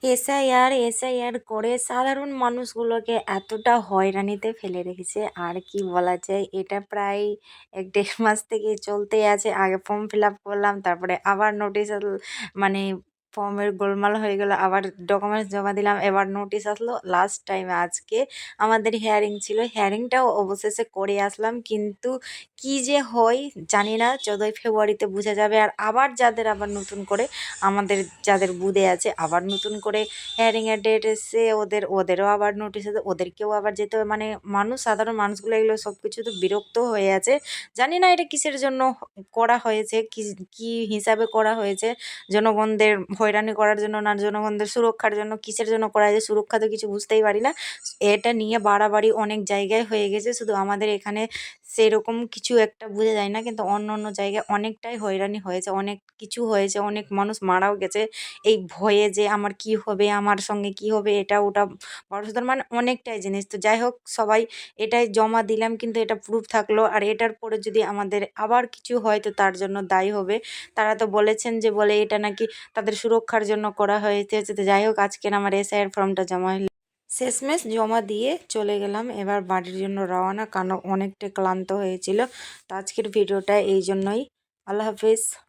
SIR SIR করে সাধারণ মানুষগুলোকে এতটা হয়রানিতে ফেলে রেখেছে, আর কি বলা যায়। এটা প্রায় 1-1.5 মাস থেকে চলতেই আছে। আগে ফর্ম ফিল আপ করলাম, তারপরে আবার নোটিশ আসলো, মানে ফর্মের গোলমাল হয়ে গেল, আবার ডকুমেন্টস জমা দিলাম, এবার নোটিশ আসলো। লাস্ট টাইমে আজকে আমাদের হিয়ারিং ছিল, হিয়ারিংটাও অবশেষে করে আসলাম, কিন্তু কি যে হয় জানি না। 14ই ফেব্রুয়ারিতে বোঝা যাবে। আর আবার আবার নতুন করে আমাদের যাদের বুথে আছে আবার নতুন করে হিয়ারিংয়ের ডেট এসছে, ওদেরও আবার নোটিশ আছে, ওদেরকেও আবার যেতে হবে। মানে সাধারণ মানুষগুলো এগুলো সব কিছু তো বিরক্ত হয়ে আছে। জানি না এটা কিসের জন্য করা হয়েছে, কি কি হিসাবে করা হয়েছে। জনগণদের হয়রানি করার জন্য না জনগণদের সুরক্ষার জন্য, কিসের জন্য করা হয়েছে সুরক্ষা তো কিছু বুঝতেই পারি না। এটা নিয়ে বাড়াবাড়ি অনেক জায়গায় হয়ে গেছে, শুধু আমাদের এখানে সেরকম কিছু একটা বোঝা যায় না, কিন্তু অন্য অন্য জায়গায় অনেকটাই হয়রানি হয়েছে, অনেক কিছু হয়েছে, অনেক মানুষ মারাও গেছে এই ভয়ে যে আমার কি হবে, আমার সঙ্গে কি হবে, এটা ওটা বড়সড় মানে অনেকটাই জিনিস। তো যাই হোক, সবাই এটাই জমা দিলাম, কিন্তু এটা প্রুফ থাকলো। আর এটার পরে যদি আমাদের আবার কিছু হয় তো তার জন্য দায়ী হবে। তারা তো বলেছেন যে বলে এটা নাকি তাদের সুরক্ষার জন্য করা হয়েছে। তো যাই হোক, আজকের আমার এসআইআর ফর্মটা জমা হলো, শেষমেশ জমা দিয়ে চলে গেলাম এবার বাড়ির জন্য রওনা, কারণ অনেকটা ক্লান্ত হয়েছিল। তো আজকের ভিডিওটা এই জন্যই। আল্লাহ হাফিজ।